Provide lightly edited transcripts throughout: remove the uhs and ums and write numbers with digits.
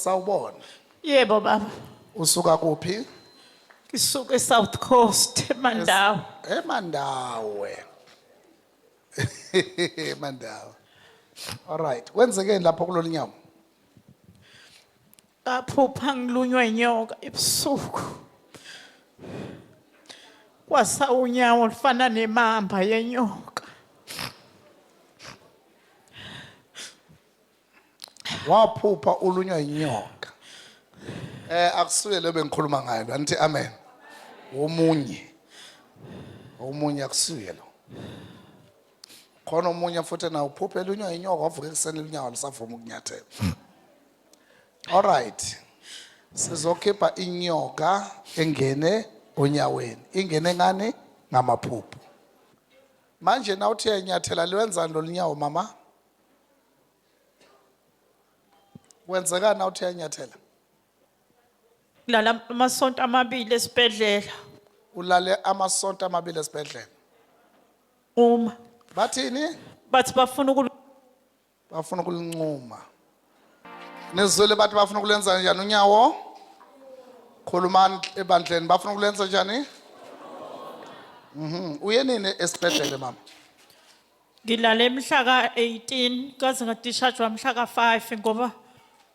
sawubona. Yebo baba. Usuka kuphi? Ngisuka eSouth Coast eMandawi. Emandawe. Mandawe. All right. Kwenzekeni lapho kulolu nyawo? Ngaphupha ngilunywa inyoka ebusuku. Kwasa unyawo lufana nemamba yenyoka. Waphupha ulunywa inyoka. Akusuke lo bengikhuluma ngayo, anti amen. Omunye akusuke lo. Khona omunye futhi na uphuphe lunywa inyoka wavuka ekuseni lunyawo lisavuma ukunyathela. All right. Sizokhipha inyoka engene onyaweni. Ingene ngani? Ngamaphupho. Manje na uthi yanyathela lwenzani lo lunyawo mama? Wenzeka na uthi yanyathela? Lala amasonto amabili esibhedlela. Ulale amasonto amabili esibhedlela. Bathini? Bathi bafuna Bafuna ukulincuma. Nezwele bathi bafuna ukulenza njani unyawo? Khulumani ebandleni bafuna ukulenza njani? Uye nini esibhedlela mama? ngilale mhla ka-18 kaze ngadishajwa mhla ka-5 ngoba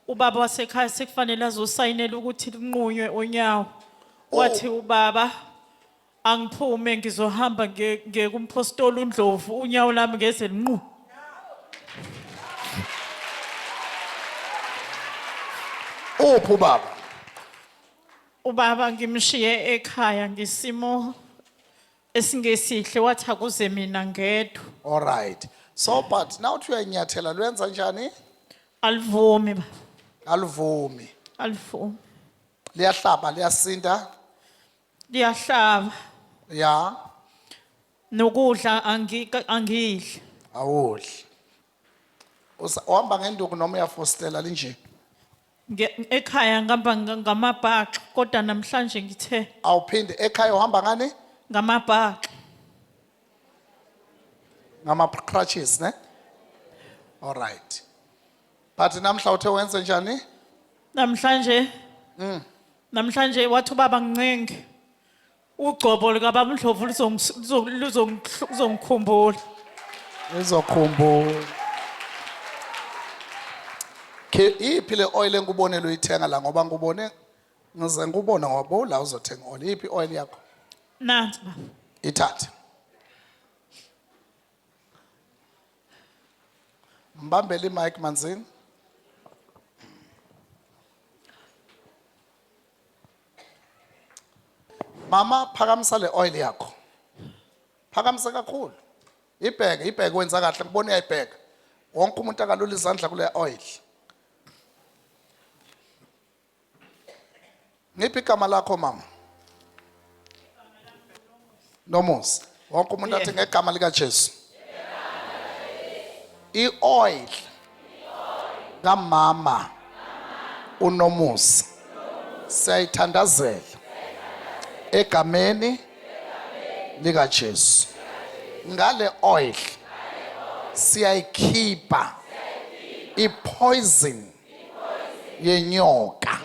ubaba wasekhaya sekufanele azosayinela ukuthi linqunywe onyawo. Wathi ubaba angiphume ngizohamba ngekumpostoli uNdlovu unyawo lami ngeze linqu. Uphi ubaba? Ubaba ngimshiye ekhaya ngisimo esingesihle wathi akuze mina ngedwa. All right. So but now uthi uyanyathela lwenza njani? Alivumi baba. Alivumi. Alivumi. Liyahlaba, liyasinda. Liyahlaba. Ya. Nokudla angidli. Awudli. Uhamba ngenduku noma uyafostela linje? Ekhaya ngihamba ngamabhaxa kodwa namhlanje ngithe Awuphinde ekhaya uhamba ngani? ngamabhaxa. Ngama-crutches, ne? All right. But namhla uthe wenze njani? Namhlanje wathi ubaba ngincenge. Ugcobo likababa uNdlovu luzongikhumbula. Izokhumbula. Iphi le oil engubonela uyithenga la ngoba ngubone ngize ngubona ngoba la uzothenga oil. Iphi oil yakho? Nansi baba. Ithathe. Mbambele mic manzini. Mama phakamisa le oil yakho. Phakamisa kakhulu. Ibheke wenza kahle ngibone uyayibheka. Wonke umuntu akalula izandla kule oil. Ngiphi igama lakho mama? Nomusa. Wonke umuntu athi ngegama lika Jesu. I-oil kamama uNomusa siyayithandazela egameni lika Jesu. Ngale oil siyayikhipha ipoison yenyoka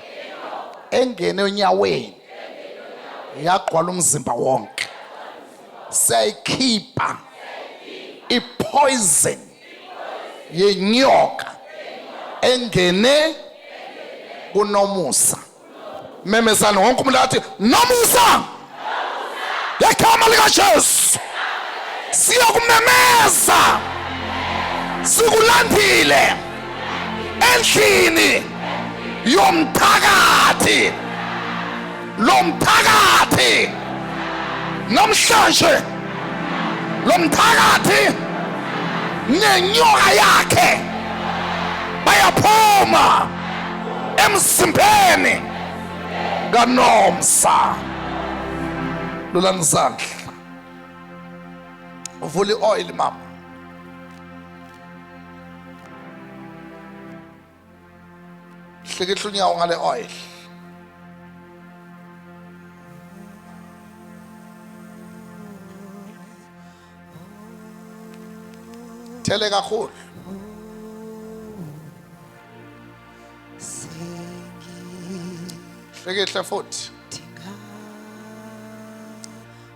engene onyaweni yagqwala umzimba wonke. Siyayikhipha ipoison yenyoka engene kuNomusa. Memezana wonke umuntu athi Nomusa. Ngegama lika Jesu. Siyokumemeza. Sikulandile endlini yomthakathi. Lomthakathi namhlanje lomthakathi nenyoka yakhe bayaphuma emzimbeni kaNomusa. Lulani izandla. Uvula i-oil mama. Hlikihla unyawo ngale oil. Thele kakhulu. Hlikihle futhi.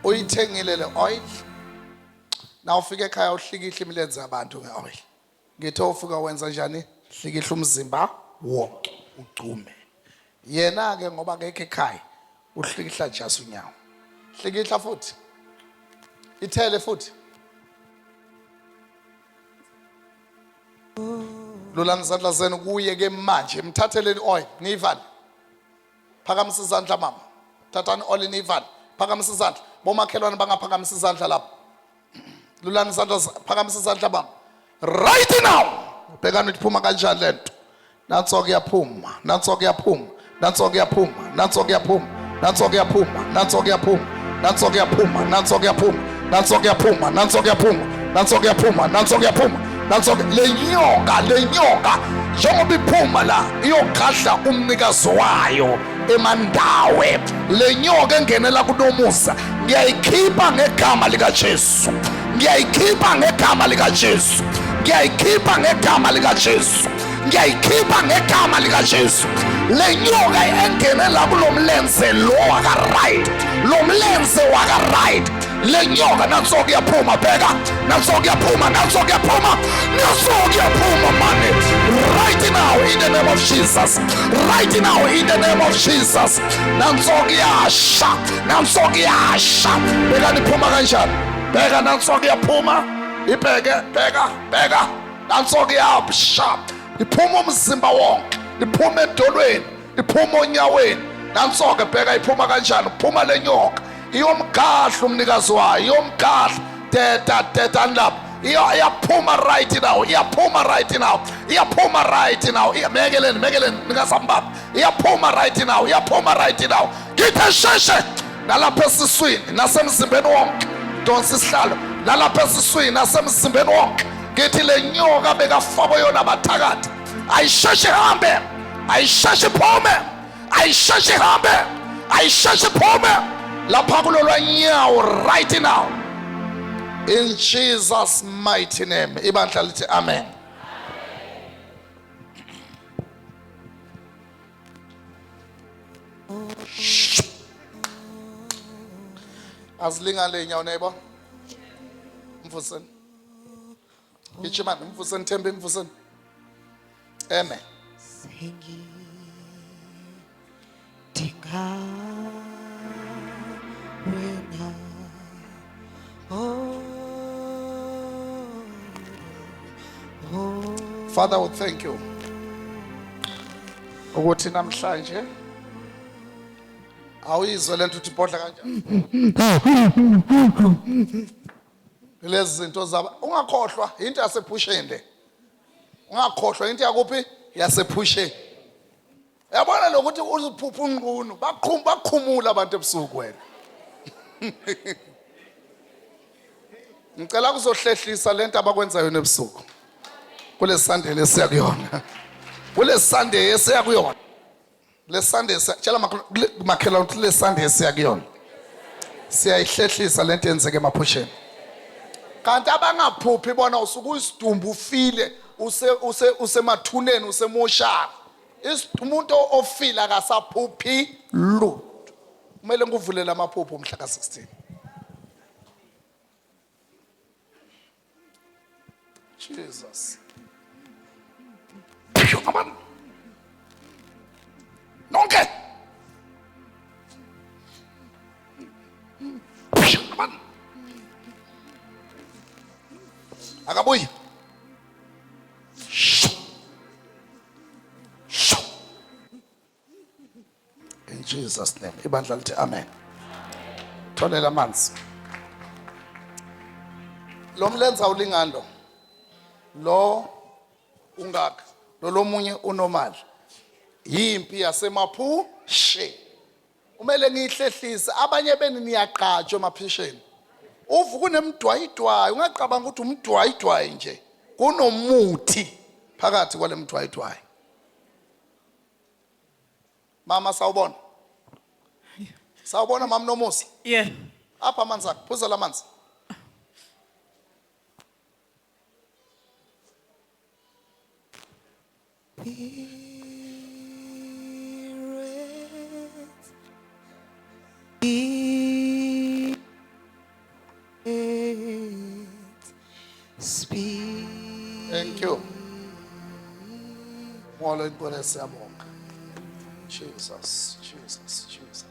Uyithengile le oil. Na ufike ekhaya uhlikihle imilenze yabantu ngeoil. Ngithe ufika wenza njani? Hlikihle umzimba wonke ucume. Yena ke ngoba ngeke ekhaya uhlikihla just unyawo. Hlikihla futhi. Ithele futhi. Lulani izandla zenu kuye ke manje mthatheleni oil nivale. Phakamisa izandla mama. Thathani oil nivale. Phakamisa izandla. Bomakhelwane bangaphakamisa izandla lapho. Lulani izandla phakamisa izandla mama. Right now. Bhekani uphuma kanjani lento. Nanso kuyaphuma. Nanso kuyaphuma. Nanso kuyaphuma. Nanso kuyaphuma. Nanso kuyaphuma. Nanso kuyaphuma. Nanso kuyaphuma. Nanso kuyaphuma. Nanso kuyaphuma. Nanso kuyaphuma. Nanso kuyaphuma. Nanso kuyaphuma. Nanso lenyoka njengoba iphuma la iyogadla umnikazi wayo emandawe. Lenyoka engenela kunomusa ngiyayikhipha ngegama lika Jesu. Ngiyayikhipha ngegama lika Jesu. Ngiyayikhipha ngegama lika Jesu. Ngiyayikhipha ngegama lika Jesu. Lenyoka engenela kulomlenze lo waka right. Lomlenze waka right. Lenyoka nanso kuyaphuma bheka. Nanso kuyaphuma. Nanso kuyaphuma. Nanso kuyaphuma mane. Right now in the name of Jesus. Right now in the name of Jesus. Nanso kuyasha. Nanso kuyasha. Bheka niphuma kanjani. Bheka nanso kuyaphuma. Ibheke bheka. Nanso kuyasha. Iphuma umzimba wonke. Iphuma edolweni. Iphuma onyaweni. Nanso ke bheka iphuma kanjani. Iphuma lenyoka. Iyomgahla umnikazi wayo. Iyomgahla. Teta lapha. Iyaphuma right now. Iyaphuma right now. Iyaphuma right now. Mekeleni nikasambaba. Iyaphuma right now. Iyaphuma right now. Ngithe sheshe. Nalapha esiswini nasemzimbeni wonke. Donsa isihlalo. Nalapha esiswini nasemzimbeni wonke. Ngithi lenyoka bekafabo yona bathakathi. Ayisheshe hambe. Ayisheshe phume. Ayisheshe hambe. Ayisheshe phume. Lapha kulolwa nyawo right now. In Jesus' mighty name. Ibandla lithi amen. Azilingane inyawo neighbor. Mfuseni. Ichimani mfuseni Thembi mfuseni. Amen. Father, we thank you ukuthi namhlanje awuyizwe lento uthi ibhodla kanjani. Lezi zinto zaba ungakhohlwa into yasephushende. Ungakhohlwa into yakuphi yasephusheni. Yabona lokuthi uziphupha unqunu baqhumula abantu ebusuku wena. Ngicela kuzohlehlisa lento abakwenzayo nebusuku. Kule Sunday lesiya kuyona. Kule Sunday esiya kuyona. Le Sunday tshela makhela ukuthi le Sunday esiya kuyona. Siyayihlehlisa lento yenzeke emaphusheni. Kanti abangaphuphi bona usuku isidumbu ufile usemathuneni usemoshara. Umuntu ofila akasaphuphi lutho. Kumele ngikuvulela amaphupho umhla ka16. Jesus. Amen. Nonke. Amen. Akabuyi. In Jesus' name. Ibandla lithi amen. Tholela amanzi. Lo mlenze awulingando. Lo ungaka. Lo munye unormal. Yimpi yasemaphushe. Umele ngihlehlisa abanye beni niyaqhatshwa emaphisheni. Uvuka unemdwayidwayi ungaqabanga ukuthi umdwayidwayi nje. Kunomuthi phakathi kwale mdwayidwayi. Mama sawubona. Sawubona mama Nomusa. Yeah. Apha amanzi akho, phuza lamanzi. Thank you. Molo inkosi siyabonga. Jesus, Jesus, Jesus.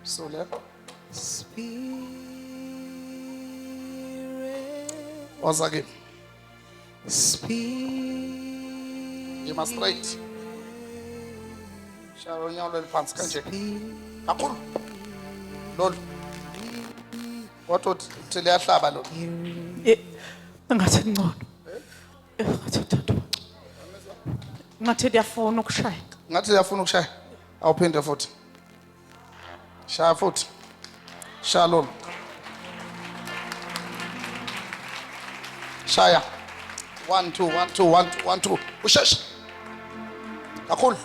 So le waza ke yima straight. Sharon nyalo liphansi kanje. Kakhulu. Lolu. Wathi uthi liyahlaba lo. Ngathi ngcono. Ngathi ndiyafuna ukushaya. Ngathi uyafuna ukushaya. Awuphinde futhi. Shaya futhi. Shaya lolu. Shaya. 1 2 1 2 1 2 1 2. Usheshe. Kakhulu.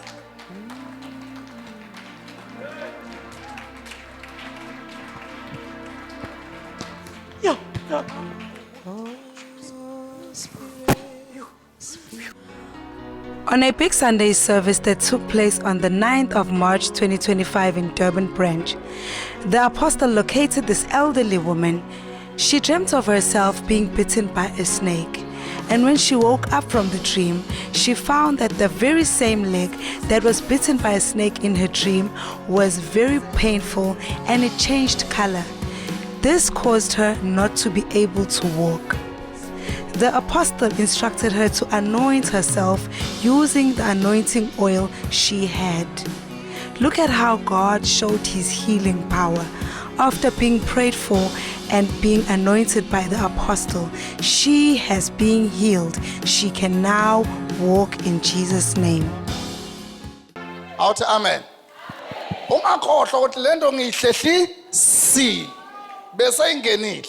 Yo. On a big Sunday service that took place on the 9th of March 2025 in Durban Branch, the apostle located this elderly woman. She dreamt of herself being bitten by a snake. And when she woke up from the dream, she found that the very same leg that was bitten by a snake in her dream was very painful and it changed color. This caused her not to be able to walk. The apostle instructed her to anoint herself using the anointing oil she had. Look at how God showed his healing power. After being prayed for and being anointed by the apostle, she has been healed. She can now walk in Jesus' name. Awuthi amen. Ungakhohlwa ukuthi lento ngiyihlehlisi bese ingenile.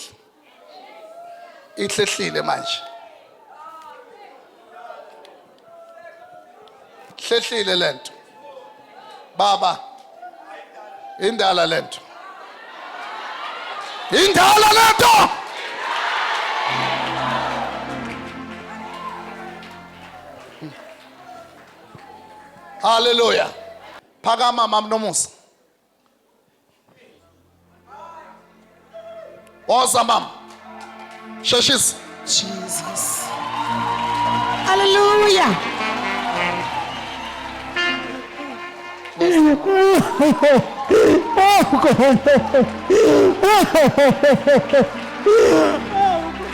Ihlehlile manje. Hlehlile lento. Baba. Indala lento. Indala lento. Hallelujah. Phakama mama nomusa. Woza mama. Sheshis. Jesus. Hallelujah.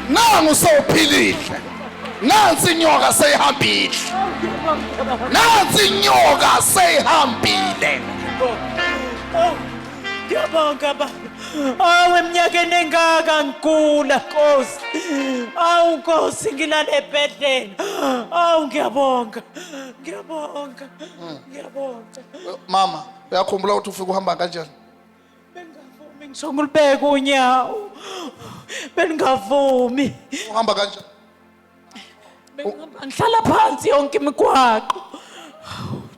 Nangu sowuphilile. Nansi inyoka seyihambile. Nansi inyoka seyihambile. Ngiyabonga baba. Awu eminyakeni engaka ngigula Nkosi. Awu Nkosi ngilala ebhedlela. Awu ngiyabonga. Ngiyabonga. Ngiyabonga. Mama, uyakhumbula ukuthi ufike uhamba kanjani? Bengavumi ngisho ngulibeka unyawo. Bengavumi. Uhamba kanjani? Ngihlala phansi yonke imigwaqo.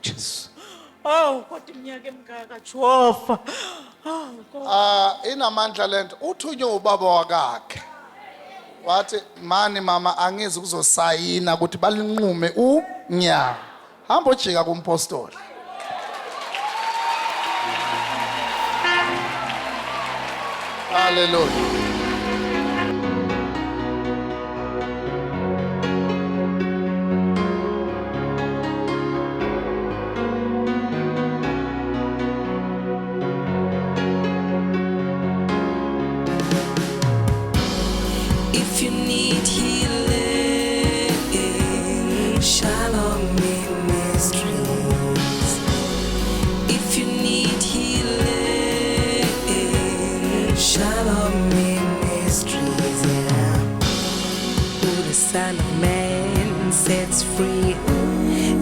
Jesus. Awu kodwa iminyaka emingaka Jehova. Inamandla lento. Uthunywe ubaba wakakhe. Wathi mani mama angizi kuzosayina ukuthi balinqume unyawo. Hamba ujika kumpostoli. Hallelujah. If you need healing, Shalom Ministries. If you need healing, Shalom Ministries. Yeah. Who the Son of Man sets free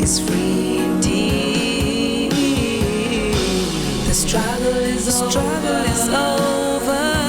is free indeed. The struggle is over.